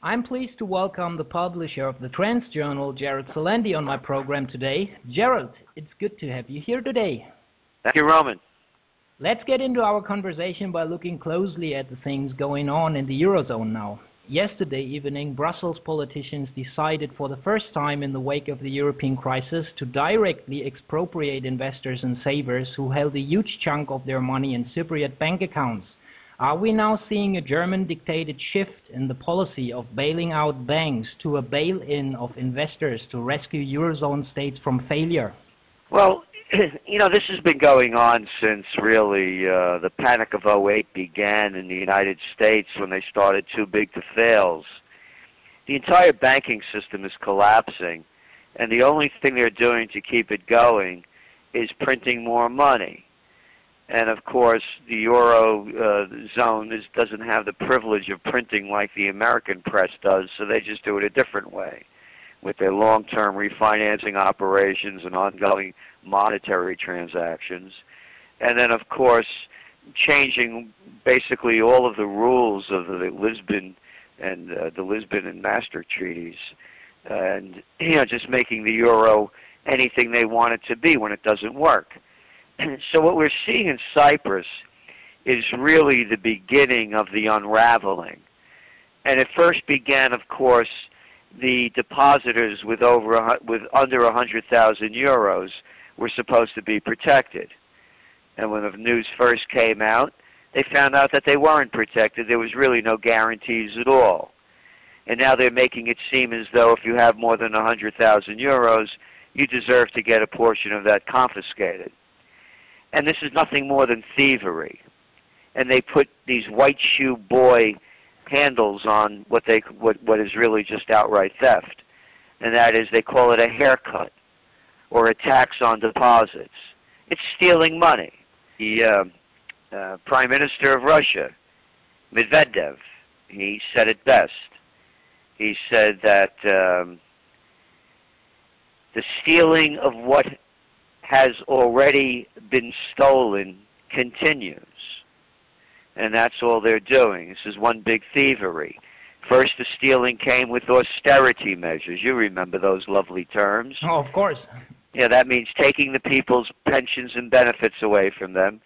I'm pleased to welcome the publisher of the TrendsJournal, Gerald Celente, on my program today. Gerald, it's good to have you here today. Thank you, Roman. Let's get into our conversation by looking closely at the things going on in the Eurozone now. Yesterday evening, Brussels politicians decided for the first time in the wake of the European crisis to directly expropriate investors and savers who held a huge chunk of their money in Cypriot bank accounts. Are we now seeing a German-dictated shift in the policy of bailing out banks to a bail-in of investors to rescue Eurozone states from failure? Well, this has been going on since really the panic of '08 began in the United States when they started too big to fail. The entire banking system is collapsing, and the only thing they're doing to keep it going is printing more money. And of course, the Eurozone doesn't have the privilege of printing like the American press does, so they just do it a different way, with their long-term refinancing operations and ongoing monetary transactions. And then, of course, changing basically all of the rules of the Lisbon and Maastricht treaties, and just making the euro anything they want it to be when it doesn't work. So what we're seeing in Cyprus is really the beginning of the unraveling. And it first began, of course, the depositors with under 100,000 euros were supposed to be protected. And when the news first came out, they found out that they weren't protected. There was really no guarantees at all. And now they're making it seem as though if you have more than 100,000 euros, you deserve to get a portion of that confiscated. And this is nothing more than thievery. And they put these white shoe boy handles on what is really just outright theft, and that is they call it a haircut or a tax on deposits. It's stealing money. The Prime Minister of Russia, Medvedev, he said it best. He said that the stealing of what has already been stolen continues. And that's all they're doing. This is one big thievery. First, the stealing came with austerity measures. You remember those lovely terms. Oh, of course. Yeah, that means taking the people's pensions and benefits away from them,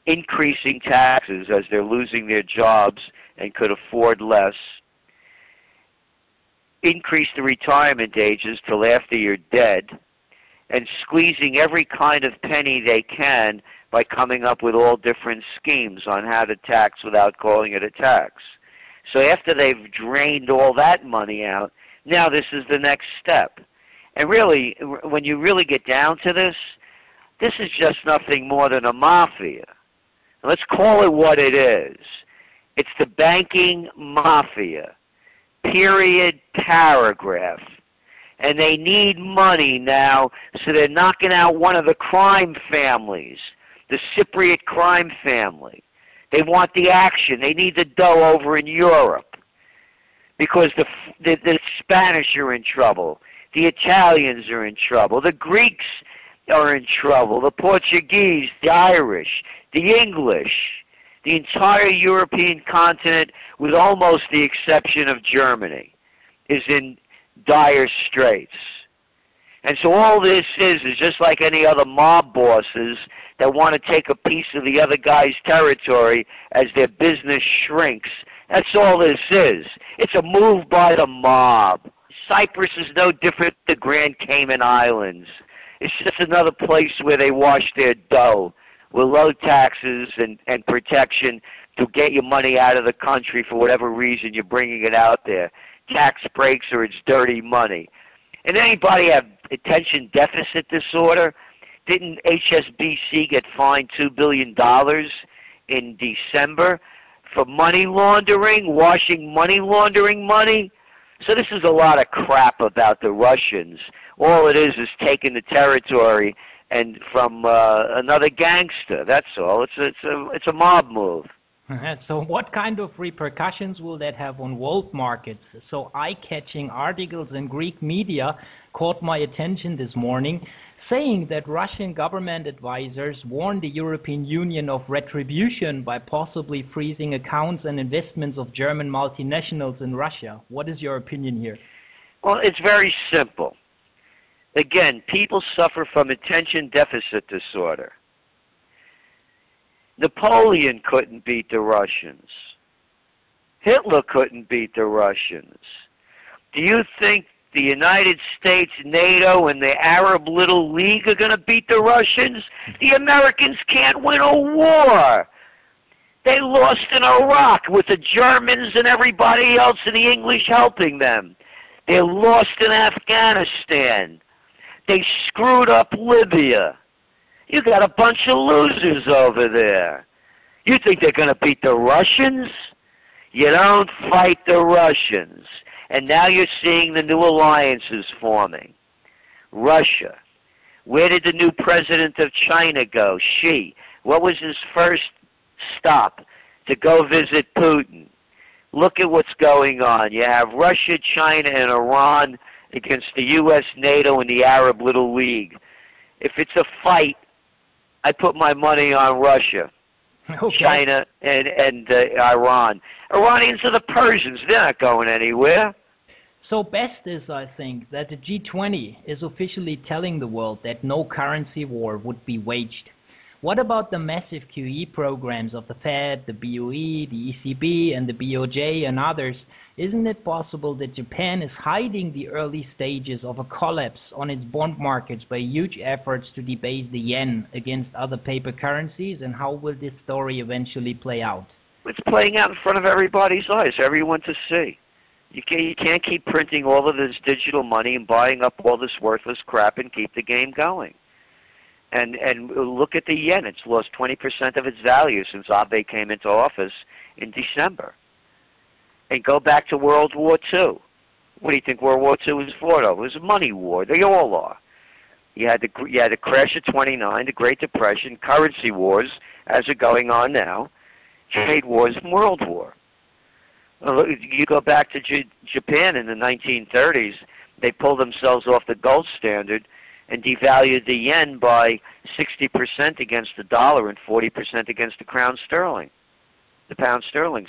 increasing taxes as they're losing their jobs and could afford less, increase the retirement ages till after you're dead, and squeezing every kind of penny they can by coming up with all different schemes on how to tax without calling it a tax. So after they've drained all that money out, now this is the next step. And really, when you really get down to this is just nothing more than a mafia. Let's call it what it is. It's the banking mafia. Period, paragraph. And they need money now, so they're knocking out one of the crime families, the Cypriot crime family. They want the action. They need the dough over in Europe because the Spanish are in trouble. The Italians are in trouble. The Greeks are in trouble. The Portuguese, the Irish, the English, the entire European continent, with almost the exception of Germany, is in dire straits. And so all this is just like any other mob bosses that want to take a piece of the other guy's territory as their business shrinks. That's all this is. It's a move by the mob. Cyprus is no different than the Grand Cayman Islands. It's just another place where they wash their dough with low taxes and protection to get your money out of the country for whatever reason you're bringing it out there. Tax breaks or it's dirty money. And anybody have attention deficit disorder? Didn't HSBC get fined $2 billion in December for money laundering, washing money laundering money? So this is a lot of crap about the Russians. All it is taking the territory and from another gangster. That's all. It's a mob move. So what kind of repercussions will that have on world markets? So eye-catching articles in Greek media caught my attention this morning. saying that Russian government advisors warned the European Union of retribution by possibly freezing accounts and investments of German multinationals in Russia. What is your opinion here? Well, it's very simple. Again, people suffer from attention deficit disorder. Napoleon couldn't beat the Russians. Hitler couldn't beat the Russians. Do you think the United States, NATO, and the Arab Little League are going to beat the Russians? The Americans can't win a war. They lost in Iraq with the Germans and everybody else and the English helping them. They lost in Afghanistan. They screwed up Libya. You got a bunch of losers over there. You think they're going to beat the Russians? You don't fight the Russians. And now you're seeing the new alliances forming. Russia. Where did the new president of China go? Xi. What was his first stop? To go visit Putin. Look at what's going on. You have Russia, China, and Iran against the U.S., NATO, and the Arab Little League. If it's a fight, I put my money on Russia, Okay. China, and Iran. Iranians are the Persians. They're not going anywhere. So best is, I think, that the G20 is officially telling the world that no currency war would be waged. What about the massive QE programs of the Fed, the BOE, the ECB, and the BOJ and others? Isn't it possible that Japan is hiding the early stages of a collapse on its bond markets by huge efforts to debase the yen against other paper currencies? And how will this story eventually play out? It's playing out in front of everybody's eyes, everyone to see. You can't keep printing all of this digital money and buying up all this worthless crap and keep the game going. And look at the yen. It's lost 20% of its value since Abe came into office in December. And go back to World War II. What do you think World War II was for, though? It was a money war. They all are. You had the crash of '29, the Great Depression, currency wars, as are going on now, trade wars, and World War. You go back to Japan in the 1930s, they pulled themselves off the gold standard and devalued the yen by 60% against the dollar and 40% against the pound sterling.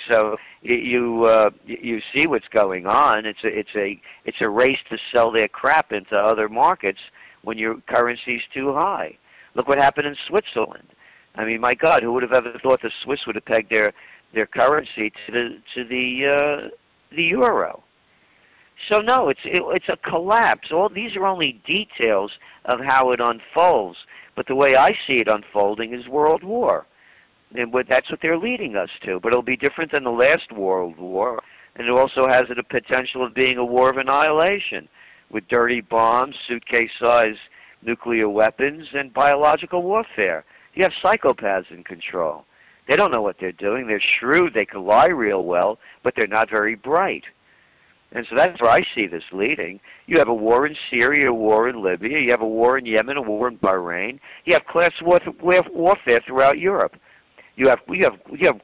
So you see what's going on. It's a race to sell their crap into other markets when your currency's too high. Look what happened in Switzerland. I mean, my God, who would have ever thought the Swiss would have pegged their currency to the euro? So no, it's a collapse. All these are only details of how it unfolds. But the way I see it unfolding is world war. And that's what they're leading us to. But it'll be different than the last World War. And it also has the potential of being a war of annihilation with dirty bombs, suitcase-sized nuclear weapons, and biological warfare. You have psychopaths in control. They don't know what they're doing. They're shrewd. They can lie real well, but they're not very bright. And so that's where I see this leading. You have a war in Syria, a war in Libya. You have a war in Yemen, a war in Bahrain. You have class warfare throughout Europe. You have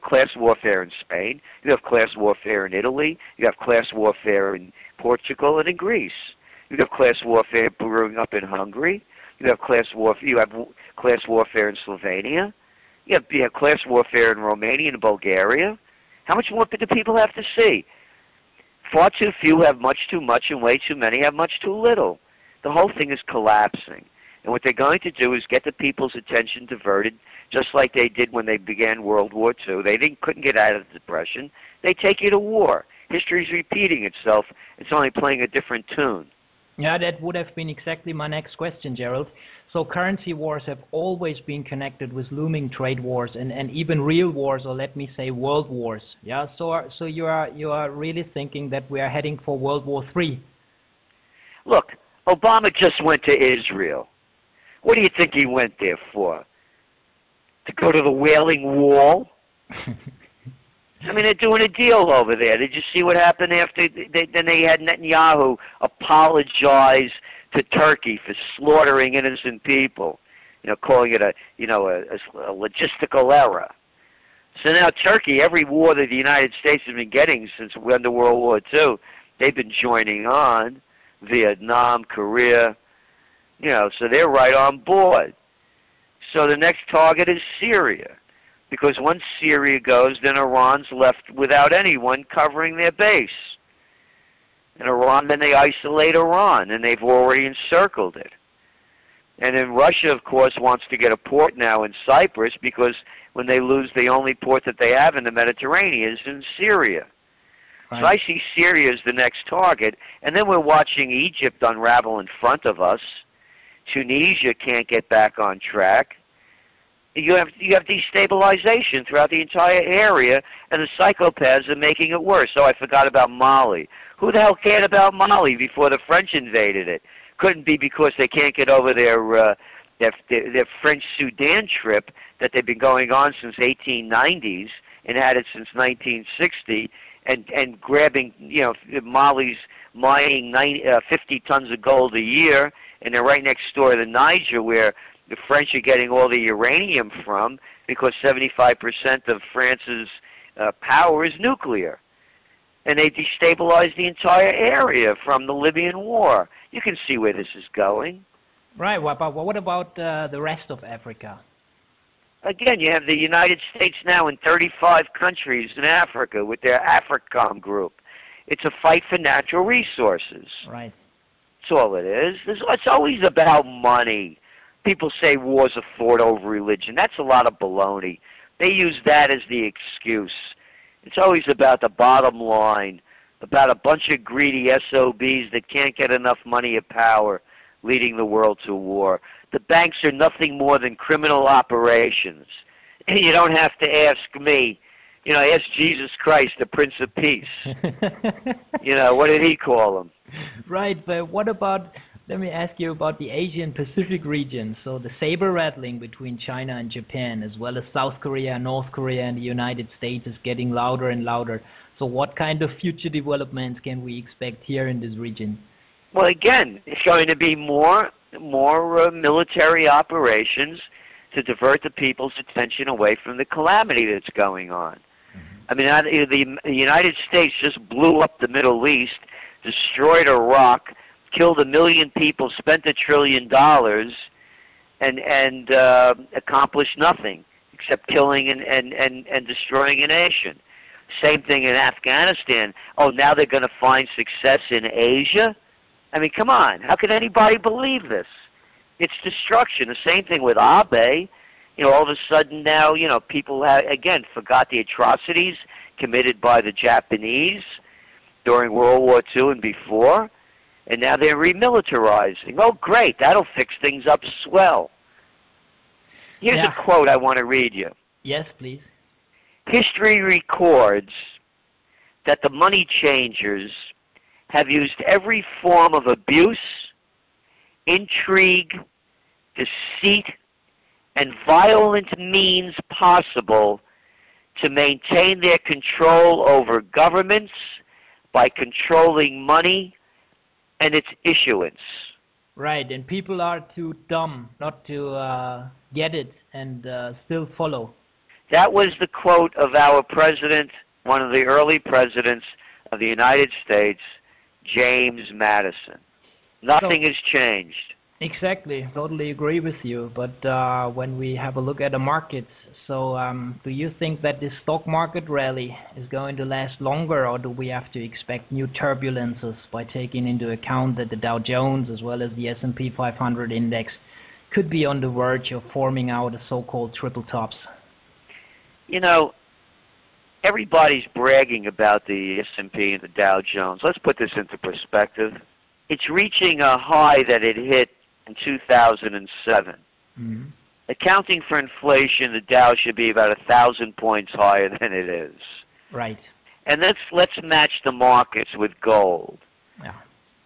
class warfare in Spain. You have class warfare in Italy. You have class warfare in Portugal and in Greece. You have class warfare brewing up in Hungary. You have class warfare in Slovenia. You have class warfare in Romania and Bulgaria. How much more do people have to see? Far too few have much too much, and way too many have much too little. The whole thing is collapsing. And what they're going to do is get the people's attention diverted, just like they did when they began World War II. They couldn't get out of the Depression. They take you to war. History's repeating itself. It's only playing a different tune. Yeah, that would have been exactly my next question, Gerald. So currency wars have always been connected with looming trade wars and even real wars, or let me say world wars. Yeah. So you are really thinking that we are heading for World War III? Look, Obama just went to Israel. What do you think he went there for? To go to the Wailing Wall? I mean, they're doing a deal over there. Did you see what happened after then they had Netanyahu apologize to Turkey for slaughtering innocent people, calling it a logistical error. So now Turkey, every war that the United States has been getting since we under World War II, they've been joining on. Vietnam, Korea, So they're right on board. So the next target is Syria, because once Syria goes, then Iran's left without anyone covering their base. And Iran, then they isolate Iran, and they've already encircled it. And then Russia, of course, wants to get a port now in Cyprus, because when they lose the only port that they have in the Mediterranean is in Syria. Right. So I see Syria as the next target, and then we're watching Egypt unravel in front of us. Tunisia can't get back on track. You have destabilization throughout the entire area, and the psychopaths are making it worse. Oh, I forgot about Mali. Who the hell cared about Mali before the French invaded it? Couldn't be because they can't get over their French Sudan trip that they've been going on since 1890s and had it since 1960, and grabbing, Mali's mining 50 tons of gold a year, and they're right next door to Niger, where the French are getting all the uranium from, because 75% of France's power is nuclear. And they destabilized the entire area from the Libyan war. You can see where this is going. Right. But what about the rest of Africa? Again, you have the United States now in 35 countries in Africa with their AFRICOM group. It's a fight for natural resources. Right. That's all it is. It's always about money. People say wars are fought over religion. That's a lot of baloney. They use that as the excuse. It's always about the bottom line, about a bunch of greedy SOBs that can't get enough money or power leading the world to war. The banks are nothing more than criminal operations. You don't have to ask me. Ask Jesus Christ, the Prince of Peace. What did he call him? Right, but what about, let me ask you about the Asian Pacific region. So the saber rattling between China and Japan, as well as South Korea, North Korea, and the United States is getting louder and louder. So what kind of future developments can we expect here in this region? Well, again, it's going to be more military operations to divert the people's attention away from the calamity that's going on. I mean, the United States just blew up the Middle East, destroyed Iraq, killed 1 million people, spent $1 trillion, and accomplished nothing except killing and destroying a nation. Same thing in Afghanistan. Oh, now they're going to find success in Asia? I mean, come on. How can anybody believe this? It's destruction. The same thing with Abe. All of a sudden now, people have, again, forgot the atrocities committed by the Japanese during World War II and before, and now they're remilitarizing. Oh, great. That'll fix things up swell. Here's a quote I want to read you. Yes, please. History records that the money changers have used every form of abuse, intrigue, deceit, and violent means possible to maintain their control over governments by controlling money and its issuance. Right, and people are too dumb not to get it and still follow. That was the quote of our president, one of the early presidents of the United States, James Madison. Nothing has changed. Exactly, totally agree with you. But when we have a look at the markets, so do you think that this stock market rally is going to last longer, or do we have to expect new turbulences by taking into account that the Dow Jones as well as the S&P 500 index could be on the verge of forming out a so-called triple tops? Everybody's bragging about the S&P and the Dow Jones. Let's put this into perspective. It's reaching a high that it hit in 2007. Mm-hmm. Accounting for inflation, the Dow should be about 1,000 points higher than it is. Right. And let's match the markets with gold. Yeah.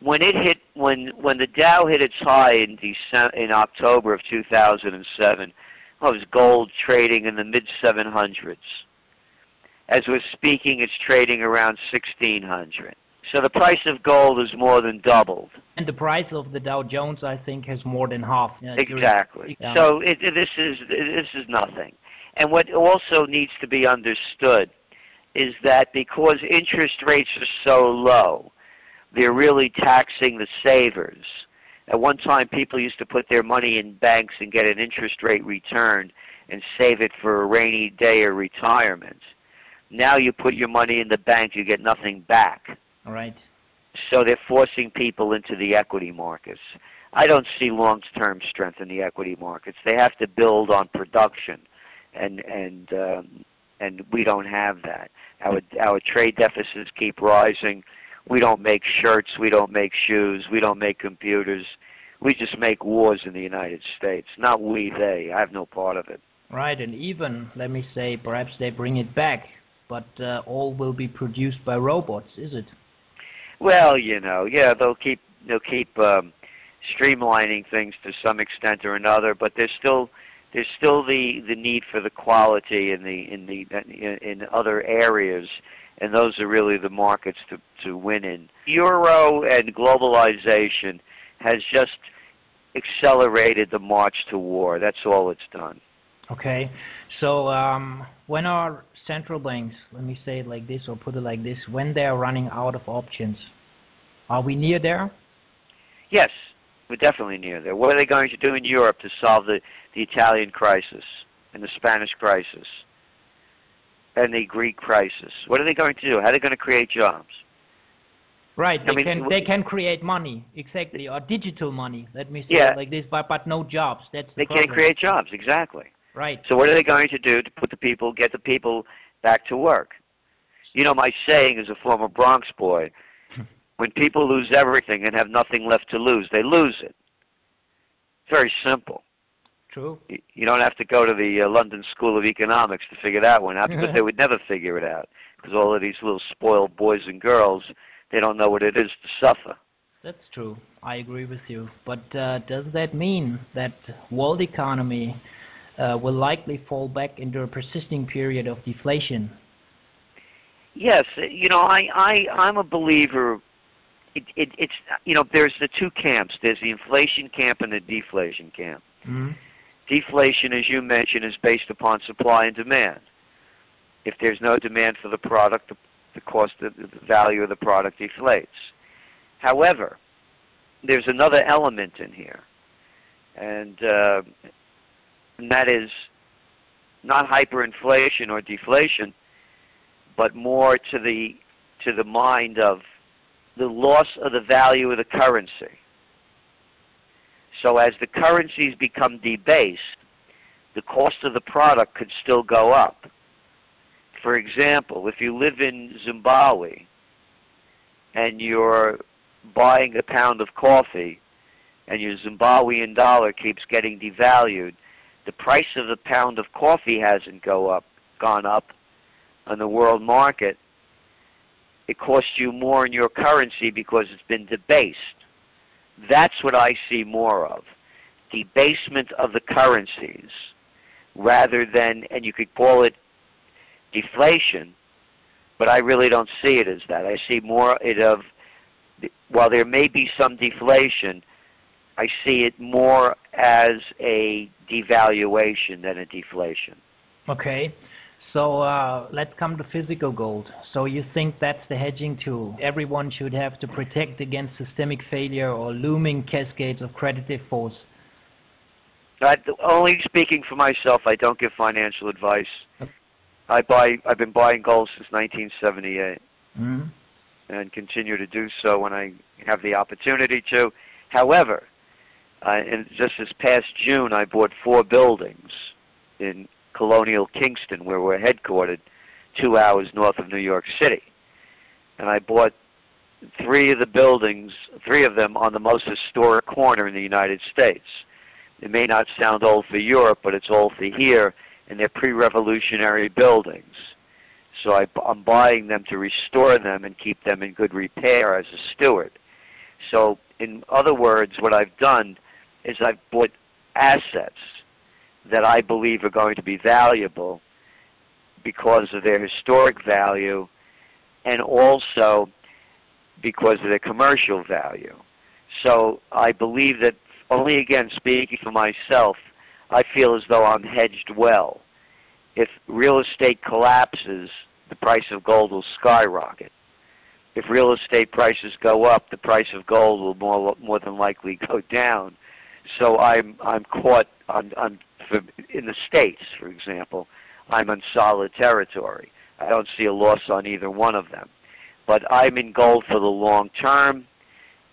When the Dow hit its high in October of 2007, was gold trading in the mid-700s. As we're speaking, it's trading around 1,600. So the price of gold has more than doubled. And the price of the Dow Jones, I think, has more than half. Exactly. So this is nothing. And what also needs to be understood is that because interest rates are so low, they're really taxing the savers. At one time, people used to put their money in banks and get an interest rate return and save it for a rainy day or retirement. Now you put your money in the bank, you get nothing back. All right. So they're forcing people into the equity markets. I don't see long-term strength in the equity markets. They have to build on production, and we don't have that. Our trade deficits keep rising. We don't make shirts. We don't make shoes. We don't make computers. We just make wars in the United States. Not we, they. I have no part of it. Right, and even, let me say, perhaps they bring it back, but all will be produced by robots, is it? Well, you know, yeah, they'll keep streamlining things to some extent or another, but there's still the need for the quality in other areas, and those are really the markets to win in. Euro and globalization has just accelerated the march to war. That's all it's done. Okay, so when are central banks, let me say it like this or put it like this, when they are running out of options, are we near there? Yes, we're definitely near there. What are they going to do in Europe to solve the Italian crisis and the Spanish crisis and the Greek crisis? What are they going to do? How are they going to create jobs? Right, they can create money, exactly, or digital money, let me say it like this, but no jobs. That's the problem. They can't create jobs, exactly. Right. So what are they going to do to get the people back to work? You know, my saying as a former Bronx boy, when people lose everything and have nothing left to lose, they lose it. It's very simple. True. You don't have to go to the London School of Economics to figure that one out, because they would never figure it out, because all of these little spoiled boys and girls, they don't know what it is to suffer. That's true. I agree with you. But does that mean that world economy will likely fall back into a persisting period of deflation? Yes. You know, I'm a believer. It's you know, there's the two camps. There's the inflation camp and the deflation camp. Mm-hmm. Deflation, as you mentioned, is based upon supply and demand. If there's no demand for the product, the cost of the value of the product deflates. However, there's another element in here, and that is not hyperinflation or deflation, but more to the mind of the loss of the value of the currency. So as the currencies become debased, the cost of the product could still go up. For example, if you live in Zimbabwe and you're buying a pound of coffee and your Zimbabwean dollar keeps getting devalued, the price of the pound of coffee hasn't gone up on the world market. It costs you more in your currency because it's been debased. That's what I see more of, debasement of the currencies, rather than, and you could call it deflation, but I really don't see it as that. I see more of, while there may be some deflation, I see it more as a devaluation than a deflation. Okay, so let's come to physical gold. So you think that's the hedging tool? Everyone should have to protect against systemic failure or looming cascades of credit defaults. Only speaking for myself, I don't give financial advice. I've been buying gold since 1978, and continue to do so when I have the opportunity to. However, just this past June, I bought 4 buildings in Colonial Kingston, where we're headquartered, 2 hours north of New York City. And I bought 3 of the buildings, 3 of them on the most historic corner in the United States. It may not sound old for Europe, but it's old for here, and they're pre-revolutionary buildings. So I'm buying them to restore them and keep them in good repair as a steward. So in other words, what I've done is I've bought assets that I believe are going to be valuable because of their historic value and also because of their commercial value. So I believe that, only again speaking for myself, I feel as though I'm hedged well. If real estate collapses, the price of gold will skyrocket. if real estate prices go up, the price of gold will more than likely go down. So I'm caught in the States, for example. I'm on solid territory. I don't see a loss on either one of them. But I'm in gold for the long term,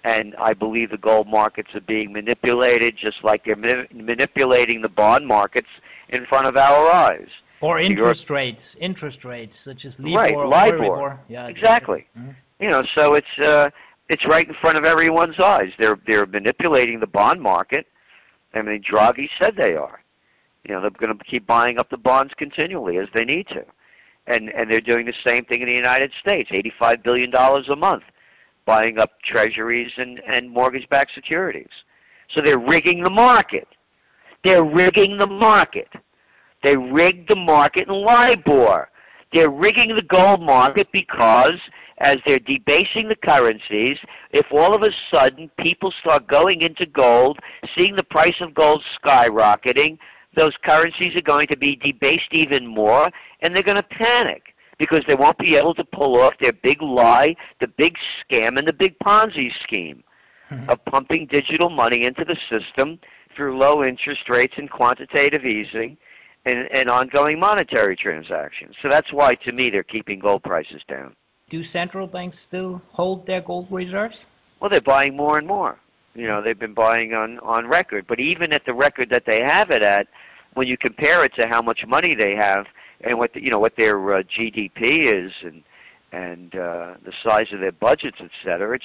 and I believe the gold markets are being manipulated just like they're manipulating the bond markets in front of our eyes. Or interest rates, such as LIBOR, right, or LIBOR. Yeah, exactly. Mm-hmm. You know, so it's right in front of everyone's eyes. They're manipulating the bond market. I mean, Draghi said they are. You know, they're going to keep buying up the bonds continually as they need to. And they're doing the same thing in the United States, $85 billion a month, buying up treasuries and mortgage-backed securities. So they're rigging the market. They're rigging the market. They rigged the market in LIBOR. They're rigging the gold market because as they're debasing the currencies, if all of a sudden people start going into gold, seeing the price of gold skyrocketing, those currencies are going to be debased even more, and they're going to panic because they won't be able to pull off their big lie, the big scam, and the big Ponzi scheme of pumping digital money into the system through low interest rates and quantitative easing and ongoing monetary transactions. So that's why, to me, they're keeping gold prices down. Do central banks still hold their gold reserves? Well, they're buying more and more. You know, they've been buying on record. But even at the record that they have it at, when you compare it to how much money they have and what what their GDP is and the size of their budgets, etc.,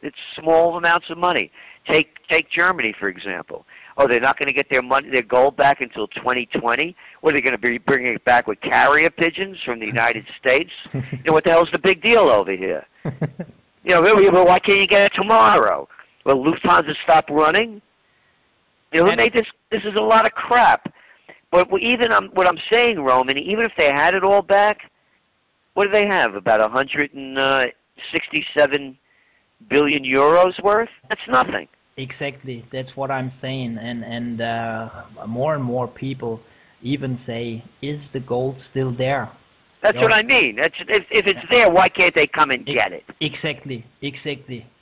it's small amounts of money. Take Germany, for example. Oh, they're not going to get their gold back until 2020. What, are they going to be bringing it back with carrier pigeons from the United States? You know, what the hell's the big deal over here? You know, really, well, why can't you get it tomorrow? Well, Lufthansa stopped running. You know, who made this? This is a lot of crap. But even what I'm saying, Roman, even if they had it all back, what do they have? About 167 billion euros worth? That's nothing. Exactly, that's what I'm saying, and more and more people even say, "Is the gold still there?" That's what I mean. If it's there, why can't they come and get it? Exactly.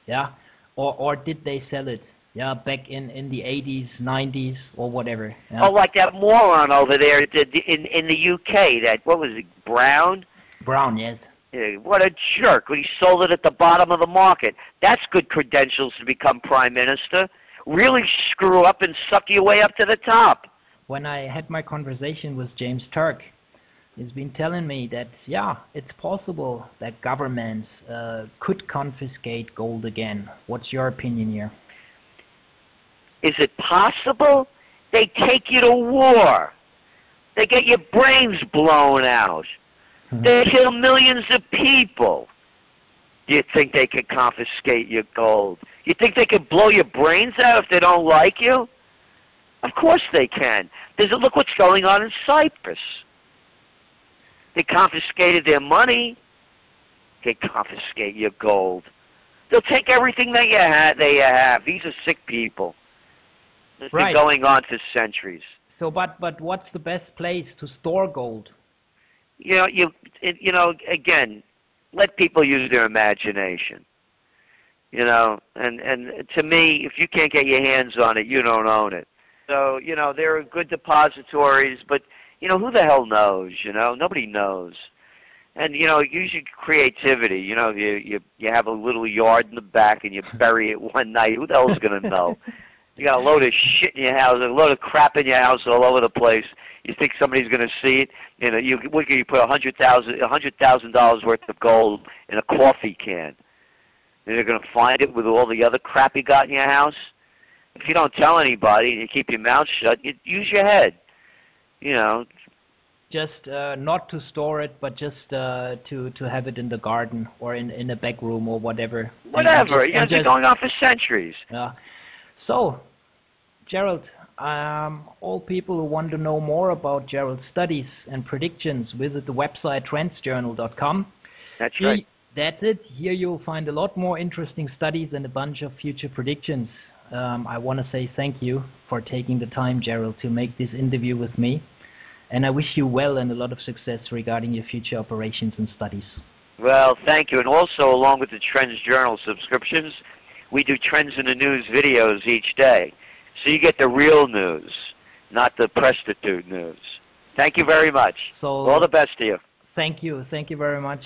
Yeah, or did they sell it? Yeah, back in the 80s, 90s, or whatever. Yeah? Oh, like that moron over there in the UK. That what was it, Brown? Brown, yes. What a jerk. He sold it at the bottom of the market. That's good credentials to become prime minister. Really screw up and suck your way up to the top. When I had my conversation with James Turk, he's been telling me that, yeah, it's possible that governments could confiscate gold again. What's your opinion here? Is it possible? They take you to war. They get your brains blown out. They kill millions of people. Do you think they can confiscate your gold? You think they can blow your brains out if they don't like you? Of course they can. Look what's going on in Cyprus. They confiscated their money. They confiscate your gold. They'll take everything that you have. These are sick people. It's been going on for centuries. So, but what's the best place to store gold? You know, again, let people use their imagination. You know, and to me, if you can't get your hands on it, you don't own it. So, you know, there are good depositories, but, you know, who the hell knows, you know? Nobody knows. And, you know, use your creativity. You know, you have a little yard in the back and you bury it one night. Who the hell's going to know? You got a load of shit in your house, a load of crap in your house all over the place. You think somebody's going to see it? You know, you put $100,000 worth of gold in a coffee can, and they're going to find it with all the other crap you got in your house. If you don't tell anybody and you keep your mouth shut, you use your head. You know. Just not to store it, but just to have it in the garden or in a back room or whatever. Whatever. It's been going on for centuries. Yeah. So, Gerald, all people who want to know more about Gerald's studies and predictions, visit the website TrendsJournal.com. That's right. That's it. Here you'll find a lot more interesting studies and a bunch of future predictions. I want to say thank you for taking the time, Gerald, to make this interview with me. And I wish you well and a lot of success regarding your future operations and studies. Well, thank you. And also, along with the Trends Journal subscriptions, we do Trends in the News videos each day. So you get the real news, not the prostitute news. Thank you very much. So all the best to you. Thank you. Thank you very much,